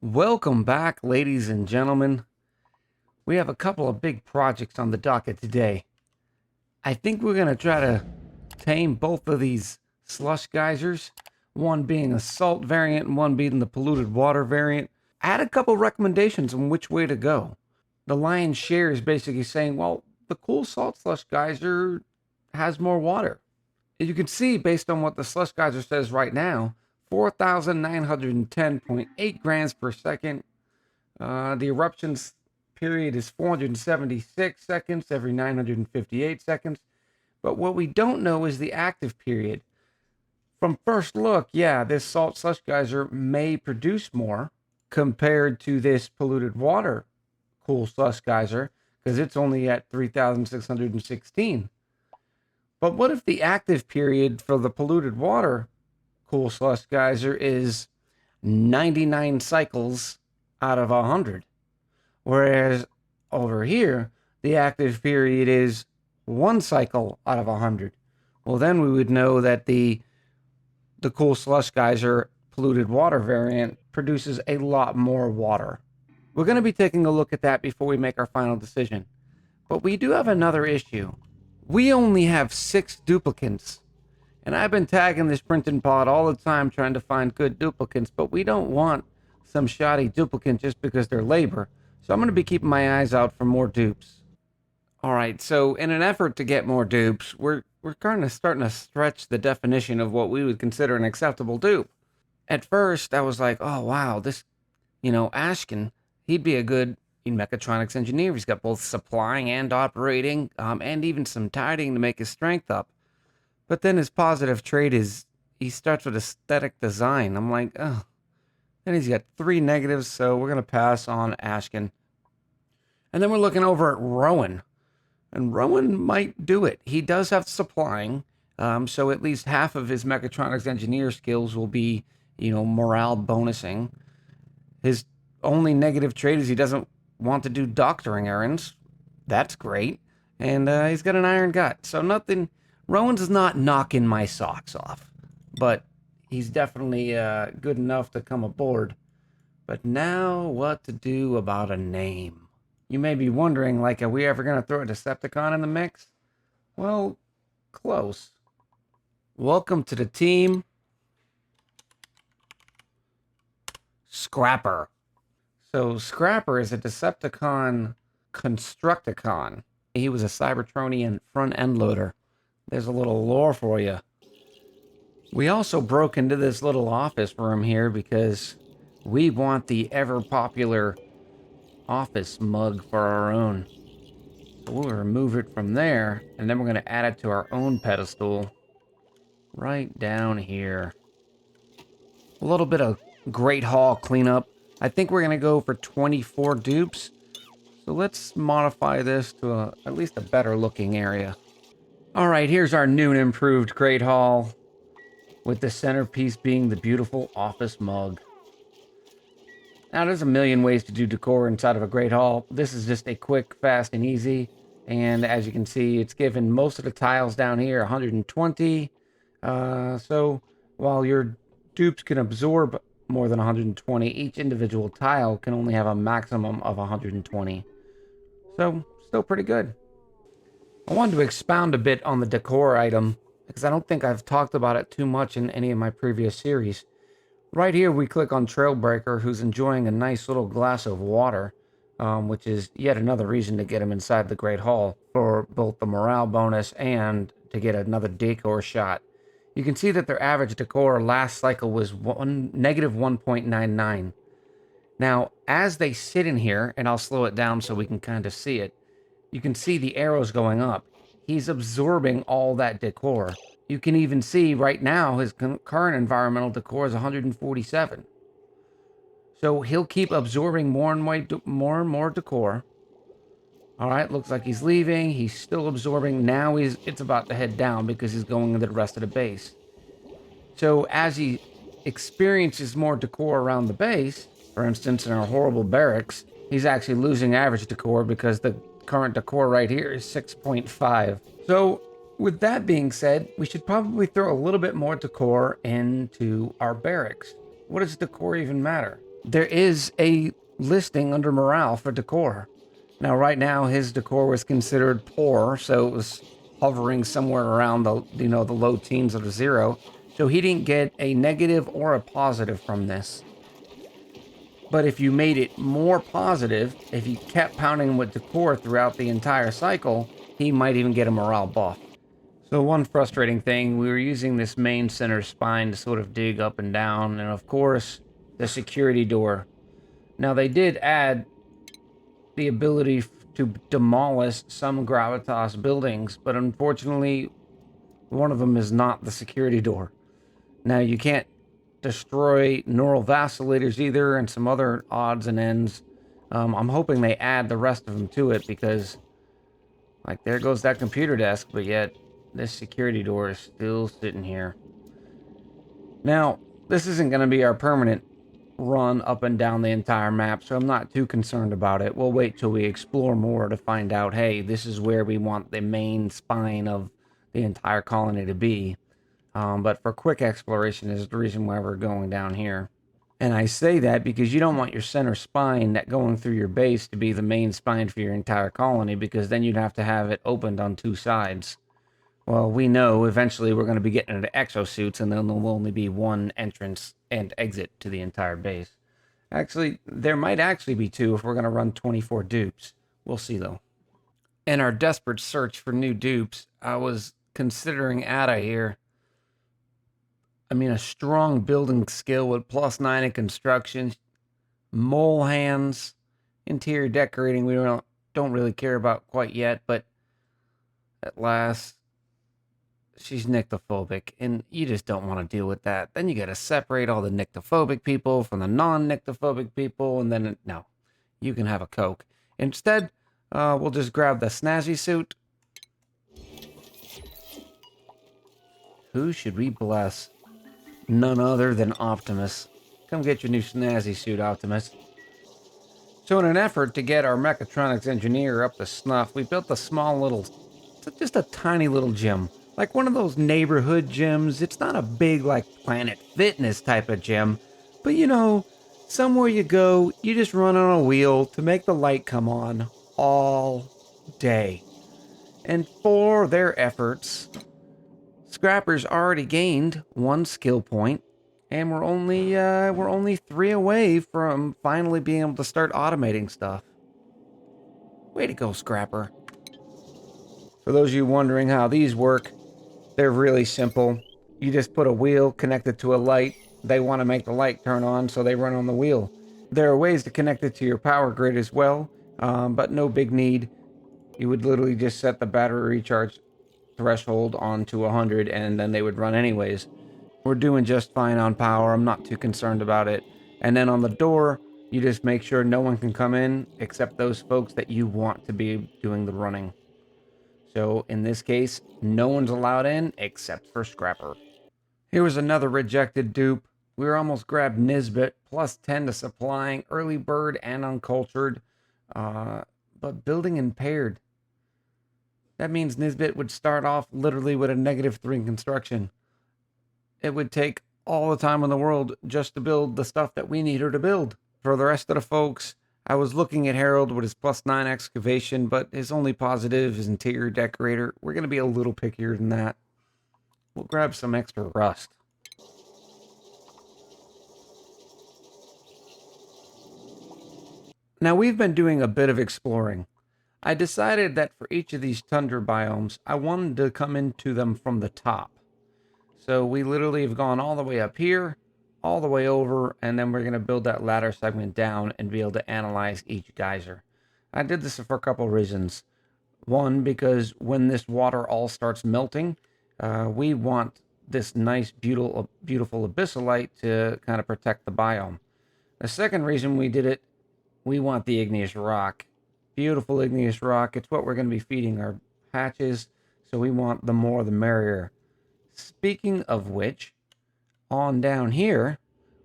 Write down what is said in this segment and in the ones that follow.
Welcome back, ladies and gentlemen. We have a couple of big projects on the docket today. I think we're going to try to tame both of these slush geysers, one being a salt variant and one being the polluted water variant. I had a couple recommendations on which way to go. The lion's share is basically saying, well, the cool salt slush geyser has more water. As you can see, based on what the slush geyser says right now, 4,910.8 grams per second. The eruptions period is 476 seconds every 958 seconds. But what we don't know is the active period. From first look, yeah, this salt slush geyser may produce more compared to this polluted water cool slush geyser because it's only at 3,616. But what if the active period for the polluted water cool slush geyser is 99 cycles out of 100? Whereas over here, the active period is 1 cycle out of 100. Well, then we would know that the cool slush geyser polluted water variant produces a lot more water. We're going to be taking a look at that before we make our final decision. But we do have another issue. We only have 6 duplicates. And I've been tagging this printing pod all the time trying to find good duplicates, but we don't want some shoddy duplicate just because they're labor. So I'm going to be keeping my eyes out for more dupes. All right, so in an effort to get more dupes, we're kind of starting to stretch the definition of what we would consider an acceptable dupe. At first, I was like, oh, wow, this, Ashkin, he'd be a good mechatronics engineer. He's got both supplying and operating, and even some tidying to make his strength up. But then his positive trait is he starts with aesthetic design. I'm like, oh. Then he's got 3 negatives, so we're going to pass on Ashkin. And then we're looking over at Rowan. And Rowan might do it. He does have supplying, so at least half of his mechatronics engineer skills will be, morale bonusing. His only negative trait is he doesn't want to do doctoring errands. That's great. And he's got an iron gut, so nothing. Rowan's not knocking my socks off, but he's definitely good enough to come aboard. But now what to do about a name? You may be wondering, are we ever going to throw a Decepticon in the mix? Well, close. Welcome to the team, Scrapper. So Scrapper is a Decepticon Constructicon. He was a Cybertronian front-end loader. There's a little lore for you. We also broke into this little office room here because we want the ever-popular office mug for our own. So we'll remove it from there, and then we're going to add it to our own pedestal right down here. A little bit of Great Hall cleanup. I think we're going to go for 24 dupes. So let's modify this to at least a better looking area. All right, here's our new and improved Great Hall, with the centerpiece being the beautiful office mug. Now, there's a million ways to do decor inside of a Great Hall. This is just a quick, fast, and easy. And as you can see, it's given most of the tiles down here 120. So while your dupes can absorb more than 120, each individual tile can only have a maximum of 120. So, still pretty good. I wanted to expound a bit on the decor item, because I don't think I've talked about it too much in any of my previous series. Right here, we click on Trailbreaker, who's enjoying a nice little glass of water, which is yet another reason to get him inside the Great Hall for both the morale bonus and to get another decor shot. You can see that their average decor last cycle was negative 1.99. Now, as they sit in here, and I'll slow it down so we can kind of see it, you can see the arrows going up. He's absorbing all that decor. You can even see right now his current environmental decor is 147. So he'll keep absorbing more and more decor. All right, looks like he's leaving. He's still absorbing. Now it's about to head down because he's going into the rest of the base. So as he experiences more decor around the base, for instance, in our horrible barracks, he's actually losing average decor because the current decor right here is 6.5. So with that being said, we should probably throw a little bit more decor into our barracks. What does decor even matter? there is a listing under morale for Decor. Now, right now, his Decor was considered poor, so it was hovering somewhere around the the low teens of a zero. So he didn't get a negative or a positive from this. But if you made it more positive, if you kept pounding with Decor throughout the entire cycle, he might even get a morale buff. So one frustrating thing, we were using this main center spine to sort of dig up and down, and of course, the security door. Now they did add the ability to demolish some gravitas buildings, but unfortunately, one of them is not the security door. Now you can't destroy neural vacillators either, and some other odds and ends. I'm hoping they add the rest of them to it because, like, there goes that computer desk, but yet this security door is still sitting here. Now, this isn't going to be our permanent run up and down the entire map, so I'm not too concerned about it. We'll wait till we explore more to find out, hey, this is where we want the main spine of the entire colony to be. But for quick exploration is the reason why we're going down here. And I say that because you don't want your center spine that going through your base to be the main spine for your entire colony, because then you'd have to have it opened on two sides. Well, we know eventually we're going to be getting into exosuits, and then there'll only be one entrance and exit to the entire base. Actually, there might actually be two if we're going to run 24 dupes. We'll see, though. In our desperate search for new dupes, I was considering Ada here. I mean, a strong building skill with +9 in construction, mole hands, interior decorating we don't really care about quite yet, but at last, she's nyctophobic, and you just don't want to deal with that. Then you got to separate all the nyctophobic people from the non-nyctophobic people, and then, no, you can have a Coke. Instead, we'll just grab the snazzy suit. Who should we bless? None other than Optimus. Come get your new snazzy suit, Optimus. So in an effort to get our mechatronics engineer up to snuff, we built a small little, just a tiny little gym. Like one of those neighborhood gyms. It's not a big, like, Planet Fitness type of gym. But you know, somewhere you go, you just run on a wheel to make the light come on all day. And for their efforts, Scrapper's already gained 1 skill point, and we're only 3 away from finally being able to start automating stuff. Way to go, Scrapper. For those of you wondering how these work, they're really simple. You just put a wheel connected to a light. They want to make the light turn on, so they run on the wheel. There are ways to connect it to your power grid as well, but no big need. You would literally just set the battery recharge threshold on to 100, and then they would run anyways. We're doing just fine on power. I'm not too concerned about it. And then on the door, you just make sure no one can come in except those folks that you want to be doing the running. So in this case, no one's allowed in except for Scrapper. Here was another rejected dupe. We were almost grabbed Nisbet, +10 to supplying, early bird and uncultured, but building impaired. That means Nisbet would start off literally with a -3 in construction. It would take all the time in the world just to build the stuff that we need her to build. For the rest of the folks, I was looking at Harold with his +9 excavation, but his only positive is interior decorator. We're going to be a little pickier than that. We'll grab some extra rust. Now, we've been doing a bit of exploring. I decided that for each of these tundra biomes, I wanted to come into them from the top. So we literally have gone all the way up here, all the way over, and then we're going to build that ladder segment down and be able to analyze each geyser. I did this for a couple of reasons. One, because when this water all starts melting, we want this nice, beautiful abyssalite to kind of protect the biome. The second reason we did it, we want the igneous rock. Beautiful igneous rock. It's what we're going to be feeding our hatches, so we want the more the merrier. Speaking of which, on down here,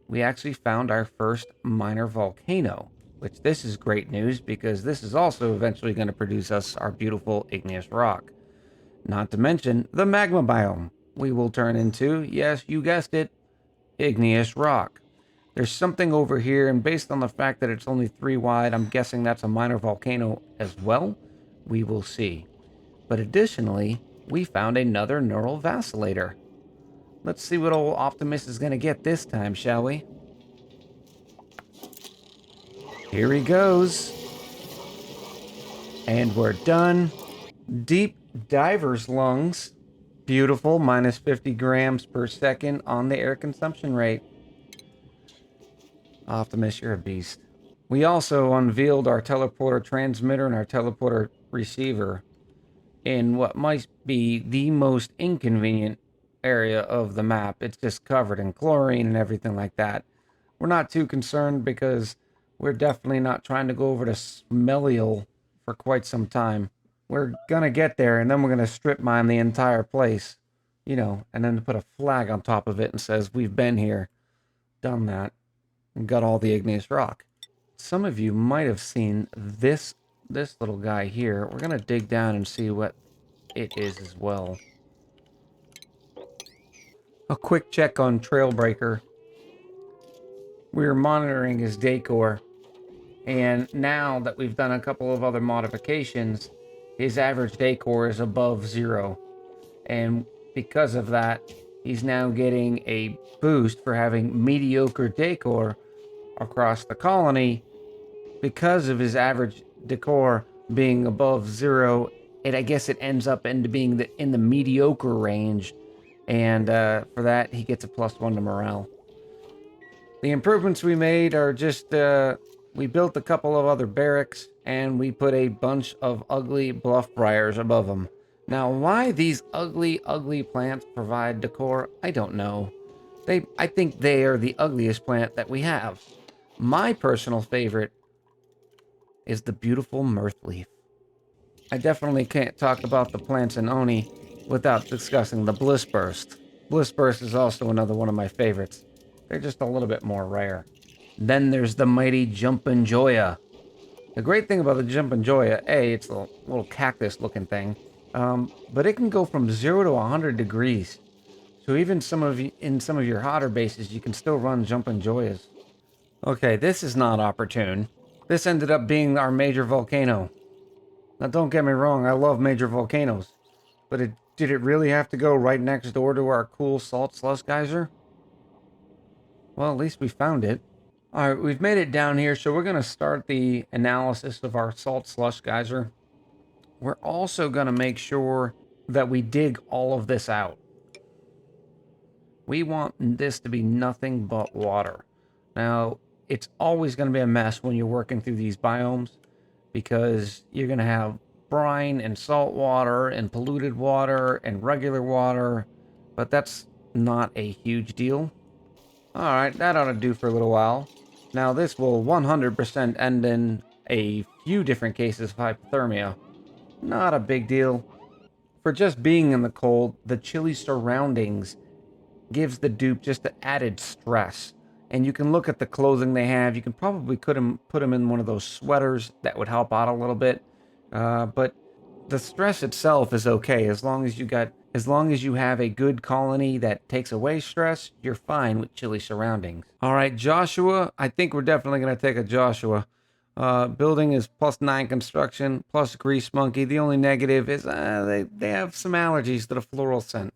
we actually found our first minor volcano, which this is great news because this is also eventually going to produce us our beautiful igneous rock. Not to mention the magma biome we will turn into, yes, you guessed it, igneous rock. There's something over here, and based on the fact that it's only 3 wide, I'm guessing that's a minor volcano as well. We will see. But additionally, we found another neural vacillator. Let's see what old Optimus is going to get this time, shall we? Here he goes. And we're done. Deep diver's lungs. Beautiful, minus 50 grams per second on the air consumption rate. Optimus, you're a beast. We also unveiled our teleporter transmitter and our teleporter receiver in what might be the most inconvenient area of the map. It's just covered in chlorine and everything like that. We're not too concerned because we're definitely not trying to go over to Smelial for quite some time. We're gonna get there and then we're gonna strip mine the entire place, you know, and then put a flag on top of it and says, we've been here, done that, and got all the igneous rock. Some of you might have seen this little guy here. We're gonna dig down and see what it is as well. A quick check on Trailbreaker. We're monitoring his decor, and now that we've done a couple of other modifications, his average decor is above 0. And because of that, he's now getting a boost for having mediocre decor across the colony. Because of his average decor being above 0, I guess it ends up into being in the mediocre range, and for that he gets a +1 to morale. The improvements we made are just, we built a couple of other barracks, and we put a bunch of ugly bluff briars above them. Now, why these ugly plants provide decor, I don't know. I think they are the ugliest plant that we have. My personal favorite is the beautiful mirth leaf. I definitely can't talk about the plants in ONI without discussing the bliss burst. Bliss burst is also another one of my favorites. They're just a little bit more rare. Then there's the mighty Jumpin' Joya. The great thing about the Jumpin' Joya, it's a little cactus looking thing, but it can go from 0 to 100 degrees. So even in some of your hotter bases, you can still run Jumpin' Joyas. Okay, this is not opportune. This ended up being our major volcano. Now don't get me wrong, I love major volcanoes, but did it really have to go right next door to our cool salt slush geyser? Well, at least we found it. Alright, we've made it down here, so we're going to start the analysis of our salt slush geyser. We're also going to make sure that we dig all of this out. We want this to be nothing but water. Now, it's always going to be a mess when you're working through these biomes, because you're going to have brine and salt water and polluted water and regular water, but that's not a huge deal. Alright, that ought to do for a little while. Now this will 100% end in a few different cases of hypothermia. Not a big deal. For just being in the cold, the chilly surroundings gives the dupe just the added stress. And you can look at the clothing they have. You can probably put them in one of those sweaters. That would help out a little bit. But the stress itself is okay as long as you have a good colony that takes away stress. You're fine with chilly surroundings. All right, Joshua. I think we're definitely going to take a Joshua. Building is +9 construction, plus grease monkey. The only negative is they have some allergies to the floral scent.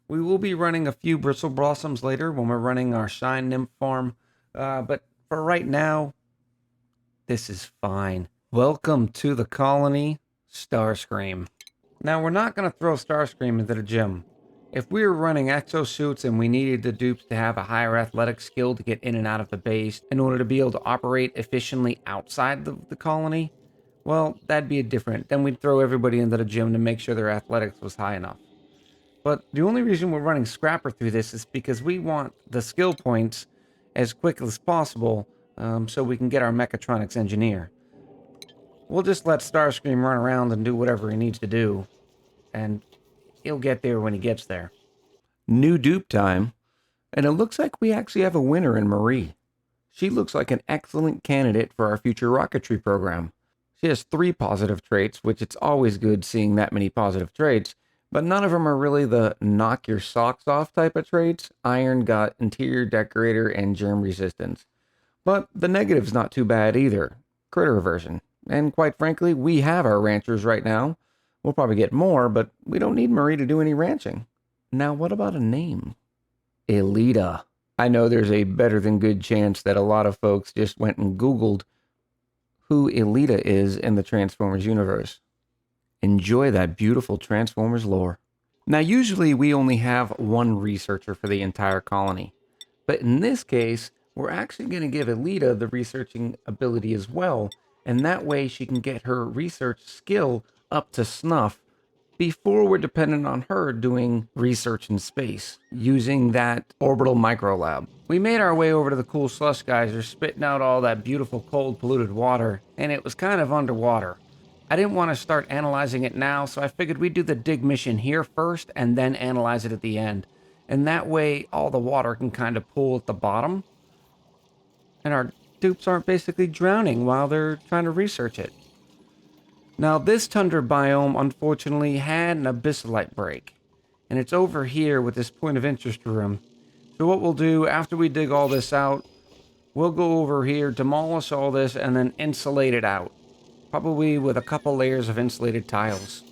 We will be running a few bristle blossoms later when we're running our shine nymph farm. But for right now, this is fine. Welcome to the colony, Starscream. Now, we're not going to throw Starscream into the gym. If we were running exosuits and we needed the dupes to have a higher athletic skill to get in and out of the base in order to be able to operate efficiently outside the colony, well, that'd be different. Then we'd throw everybody into the gym to make sure their athletics was high enough. But the only reason we're running Scrapper through this is because we want the skill points as quick as possible, so we can get our mechatronics engineer. We'll just let Starscream run around and do whatever he needs to do, and he'll get there when he gets there. New dupe time, and it looks like we actually have a winner in Marie. She looks like an excellent candidate for our future rocketry program. She has 3 positive traits, which it's always good seeing that many positive traits, but none of them are really the knock your socks off type of traits. Iron got interior decorator and germ resistance. But the negative's not too bad either. Critter aversion. And quite frankly, we have our ranchers right now. We'll probably get more, but we don't need Marie to do any ranching. Now, what about a name? Elita. I know there's a better than good chance that a lot of folks just went and Googled who Elita is in the Transformers universe. Enjoy that beautiful Transformers lore. Now, usually we only have one researcher for the entire colony, but in this case, we're actually going to give Elita the researching ability as well, and that way she can get her research skill up to snuff before we're dependent on her doing research in space using that orbital microlab. We made our way over to the cool slush geyser, spitting out all that beautiful cold polluted water, and it was kind of underwater. I didn't want to start analyzing it now, so I figured we'd do the dig mission here first and then analyze it at the end. And that way all the water can kind of pool at the bottom and our dupes aren't basically drowning while they're trying to research it. Now, this tundra biome unfortunately had an abyssalite break, and it's over here with this point of interest room. So what we'll do after we dig all this out, we'll go over here, demolish all this, and then insulate it out. Probably with a couple layers of insulated tiles.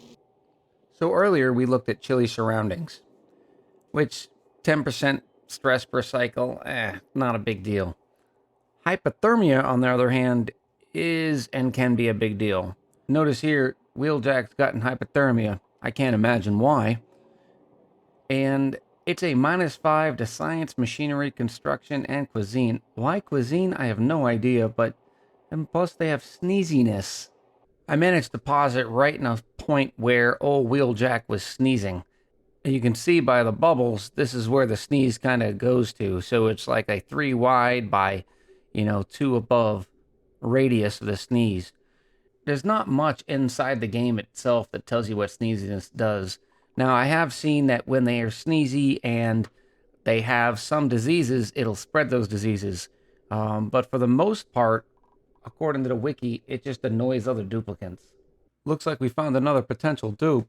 So earlier we looked at chilly surroundings, which 10% stress per cycle, not a big deal. Hypothermia, on the other hand, is and can be a big deal. Notice here, Wheeljack's gotten hypothermia. I can't imagine why. And it's a -5 to science, machinery, construction, and cuisine. Why cuisine? I have no idea, but... And plus they have sneeziness. I managed to pause it right in a point where old Wheeljack was sneezing. And you can see by the bubbles, this is where the sneeze kind of goes to. So it's like a 3 wide by, 2 above radius of the sneeze. There's not much inside the game itself that tells you what sneeziness does. Now, I have seen that when they are sneezy and they have some diseases, it'll spread those diseases. But for the most part, according to the wiki, it just annoys other duplicants. Looks like we found another potential dupe.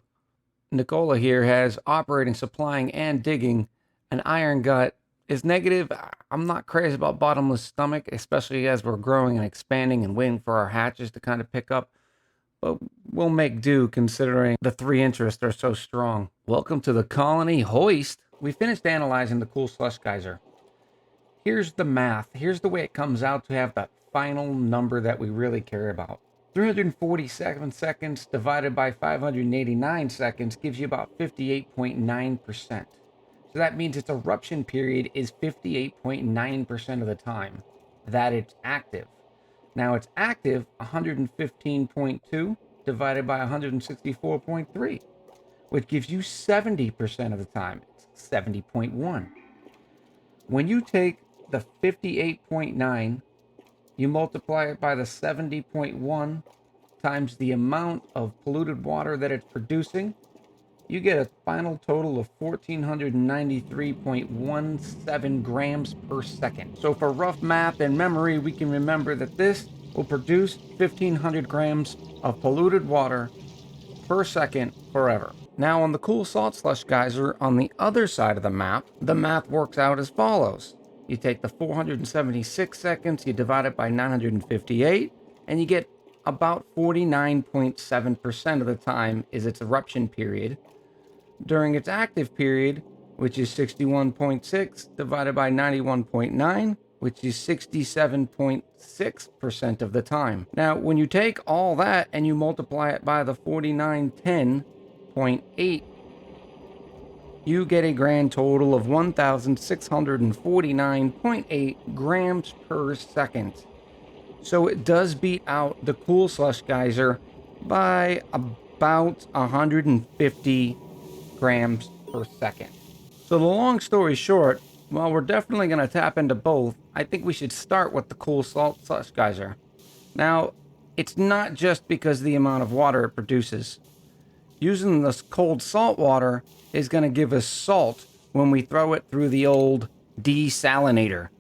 Nicola here has operating, supplying, and digging. An iron gut is negative. I'm not crazy about bottomless stomach, especially as we're growing and expanding and waiting for our hatches to kind of pick up. But we'll make do considering the 3 interests are so strong. Welcome to the colony hoist. We finished analyzing the cool slush geyser. Here's the math. Here's the way it comes out to have that final number that we really care about. 347 seconds divided by 589 seconds gives you about 58.9%. So that means its eruption period is 58.9% of the time that it's active. Now it's active 115.2 divided by 164.3, which gives you 70% of the time. It's 70.1. When you take the 58.9, you multiply it by the 70.1 times the amount of polluted water that it's producing, you get a final total of 1,493.17 grams per second. So for rough math and memory, we can remember that this will produce 1,500 grams of polluted water per second forever. Now on the cool salt slush geyser on the other side of the math works out as follows. You take the 476 seconds, you divide it by 958, and you get about 49.7% of the time is its eruption period. During its active period, which is 61.6 divided by 91.9, which is 67.6% of the time. Now, when you take all that and you multiply it by the 4910.8, you get a grand total of 1,649.8 grams per second. So it does beat out the cool slush geyser by about 150 grams per second. So the long story short, while we're definitely going to tap into both, I think we should start with the cool salt slush geyser. Now, it's not just because of the amount of water it produces. Using this cold salt water is going to give us salt when we throw it through the old desalinator.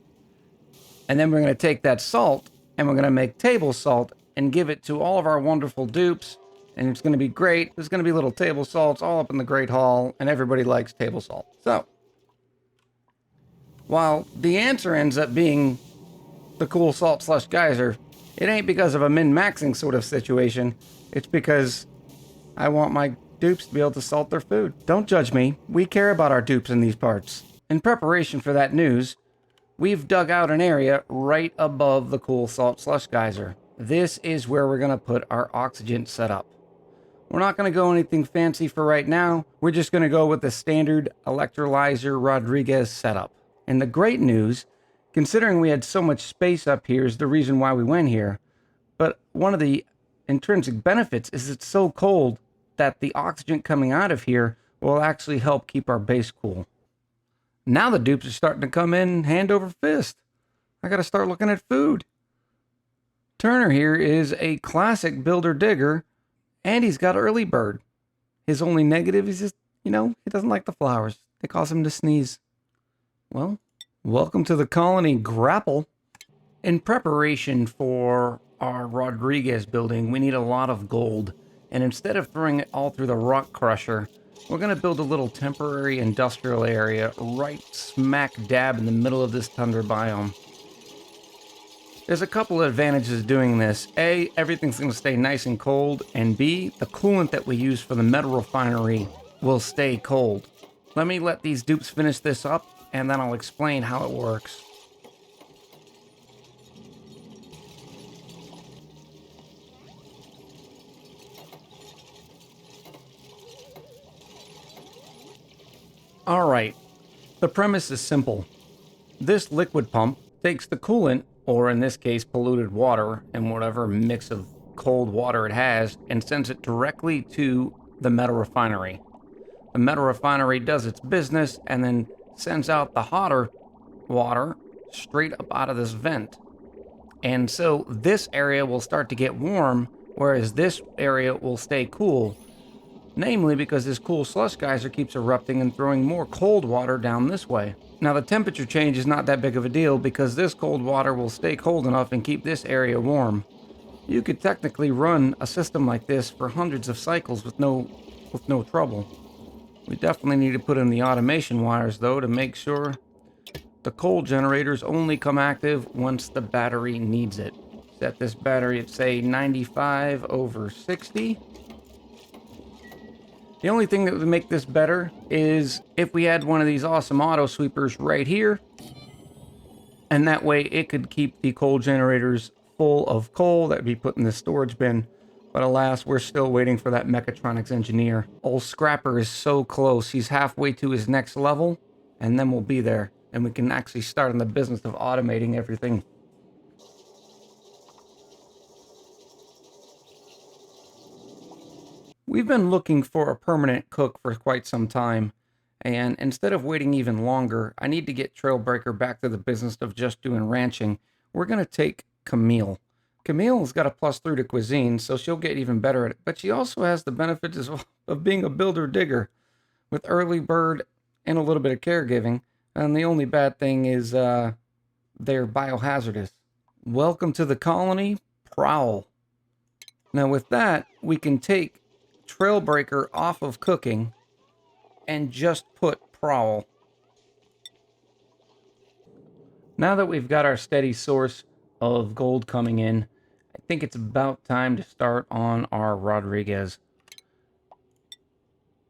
And then we're going to take that salt and we're going to make table salt and give it to all of our wonderful dupes. And it's going to be great. There's going to be little table salts all up in the Great Hall, and everybody likes table salt. So, while the answer ends up being the cool salt slush geyser, it ain't because of a min-maxing sort of situation. It's because I want my dupes to be able to salt their food. Don't judge me. We care about our dupes in these parts. In preparation for that news, we've dug out an area right above the cool salt slush geyser. This is where we're going to put our oxygen setup. We're not going to go anything fancy for right now. We're just going to go with the standard electrolyzer Rodriguez setup. And the great news, considering we had so much space up here, is the reason why we went here. But one of the intrinsic benefits is it's so cold that the oxygen coming out of here will actually help keep our base cool. Now the dupes are starting to come in hand over fist. I got to start looking at food. Turner here is a classic builder digger, and he's got early bird. His only negative is just, he doesn't like the flowers. They cause him to sneeze. Well, welcome to the colony grapple. In preparation for our Rodriguez building, we need a lot of gold. And instead of throwing it all through the rock crusher, we're going to build a little temporary industrial area right smack dab in the middle of this tundra biome. There's a couple of advantages doing this. A, everything's going to stay nice and cold, and B, the coolant that we use for the metal refinery will stay cold. Let me let these dupes finish this up, and then I'll explain how it works. Alright, the premise is simple. This liquid pump takes the coolant, or in this case polluted water, and whatever mix of cold water it has, and sends it directly to the metal refinery. The metal refinery does its business and then sends out the hotter water straight up out of this vent. And so this area will start to get warm, whereas this area will stay cool. Namely because this cool slush geyser keeps erupting and throwing more cold water down this way. Now the temperature change is not that big of a deal because this cold water will stay cold enough and keep this area warm. You could technically run a system like this for hundreds of cycles with no trouble. We definitely need to put in the automation wires though to make sure the cold generators only come active once the battery needs it. Set this battery at say 95/60. The only thing that would make this better is if we had one of these awesome auto sweepers right here. And that way it could keep the coal generators full of coal that would be put in the storage bin. But alas, we're still waiting for that mechatronics engineer. Old Scrapper is so close. He's halfway to his next level, and then we'll be there. And we can actually start in the business of automating everything. We've been looking for a permanent cook for quite some time, and instead of waiting even longer, I need to get Trailbreaker back to the business of just doing ranching. We're going to take Camille. Camille's got a +3 to cuisine, so she'll get even better at it, but she also has the benefits as well of being a builder digger with early bird and a little bit of caregiving, and the only bad thing is they're biohazardous. Welcome to the colony, Prowl. Now with that, we can take Trailbreaker off of cooking and just put Prowl. Now that we've got our steady source of gold coming in, I think it's about time to start on our Rodriguez.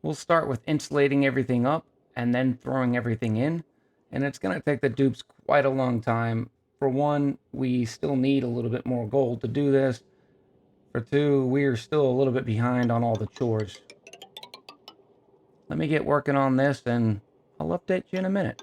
We'll start with insulating everything up and then throwing everything in, and it's going to take the dupes quite a long time. For one, we still need a little bit more gold to do this. For two, we're still a little bit behind on all the chores. Let me get working on this and I'll update you in a minute.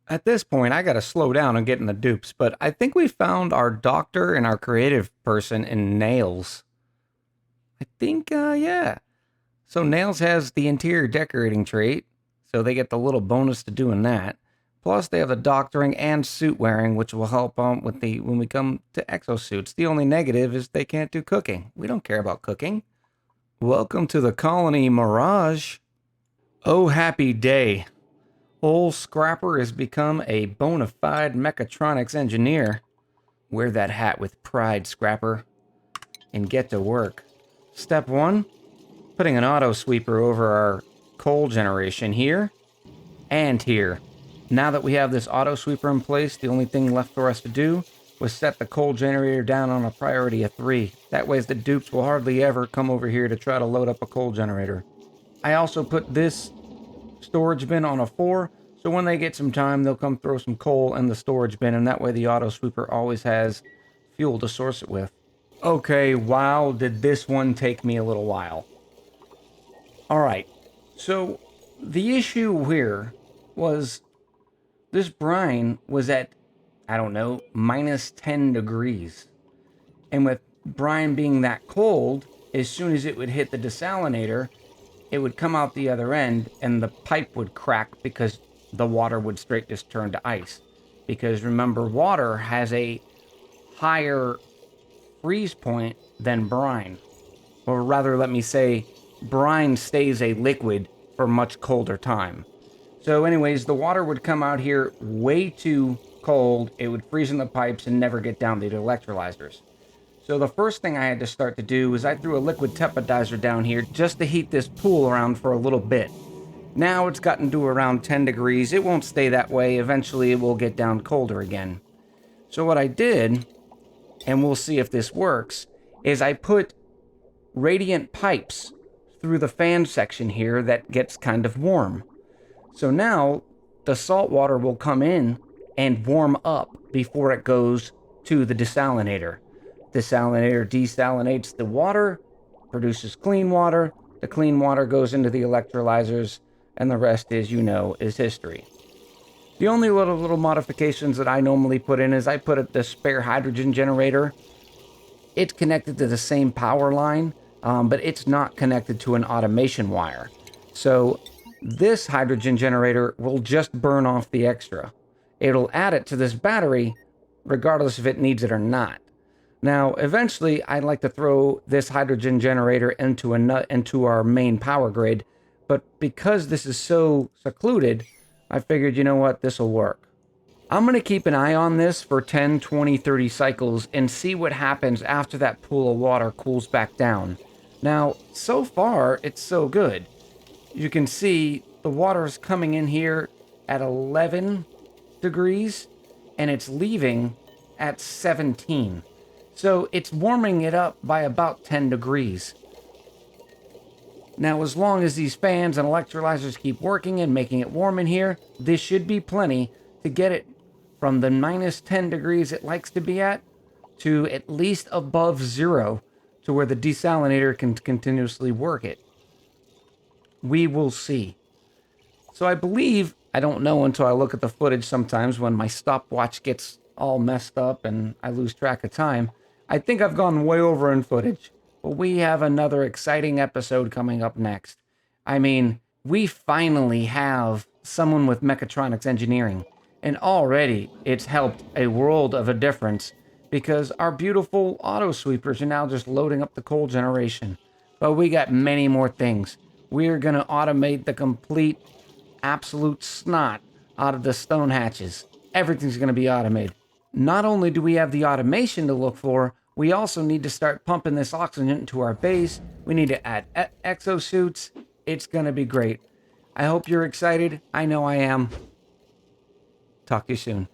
At this point, I gotta slow down and get in the dupes, but I think we found our doctor and our creative person in Nails. I think, yeah. So Nails has the interior decorating trait, so they get the little bonus to doing that. Plus, they have the doctoring and suit wearing, which will help with the when we come to exosuits. The only negative is they can't do cooking. We don't care about cooking. Welcome to the colony Mirage. Oh, happy day. Old Scrapper has become a bona fide mechatronics engineer. Wear that hat with pride, Scrapper, and get to work. Step 1, putting an auto sweeper over our coal generation here and here. Now that we have this auto sweeper in place, the only thing left for us to do was set the coal generator down on a priority of 3. That way the dupes will hardly ever come over here to try to load up a coal generator. I also put this storage bin on a 4, so when they get some time, they'll come throw some coal in the storage bin, and that way the auto sweeper always has fuel to source it with. Okay, wow, did this one take me a little while. Alright, so the issue here was this brine was at, I don't know, minus 10 degrees. And with brine being that cold, as soon as it would hit the desalinator, it would come out the other end and the pipe would crack because the water would straight just turn to ice. Because remember, water has a higher freeze point than brine. Or rather, let me say, brine stays a liquid for much colder time. So anyways, the water would come out here way too cold. It would freeze in the pipes and never get down to the electrolyzers. So the first thing I had to start to do was I threw a liquid tepidizer down here just to heat this pool around for a little bit. Now it's gotten to around 10 degrees. It won't stay that way. Eventually it will get down colder again. So what I did, and we'll see if this works, is I put radiant pipes through the fan section here that gets kind of warm. So now the salt water will come in and warm up before it goes to the desalinator. Desalinator desalinates the water, produces clean water. The clean water goes into the electrolyzers, and the rest is, you know, is history. The only little modifications that I normally put in is I put the spare hydrogen generator. It's connected to the same power line, but it's not connected to an automation wire. So this hydrogen generator will just burn off the extra. It'll add it to this battery, regardless if it needs it or not. Now, eventually, I'd like to throw this hydrogen generator into our main power grid, but because this is so secluded, I figured, you know what, this will work. I'm going to keep an eye on this for 10, 20, 30 cycles and see what happens after that pool of water cools back down. Now, so far, it's so good. You can see the water is coming in here at 11 degrees, and it's leaving at 17. So it's warming it up by about 10 degrees. Now, as long as these fans and electrolyzers keep working and making it warm in here, this should be plenty to get it from the minus 10 degrees it likes to be to at least above 0 to where the desalinator can continuously work it. We will see. So I believe, I don't know until I look at the footage sometimes when my stopwatch gets all messed up and I lose track of time. I think I've gone way over in footage. But we have another exciting episode coming up next. I mean, we finally have someone with mechatronics engineering. And already it's helped a world of a difference because our beautiful auto sweepers are now just loading up the coal generation. But we got many more things. We're going to automate the complete absolute snot out of the stone hatches. Everything's going to be automated. Not only do we have the automation to look for, we also need to start pumping this oxygen into our base. We need to add exosuits. It's going to be great. I hope you're excited. I know I am. Talk to you soon.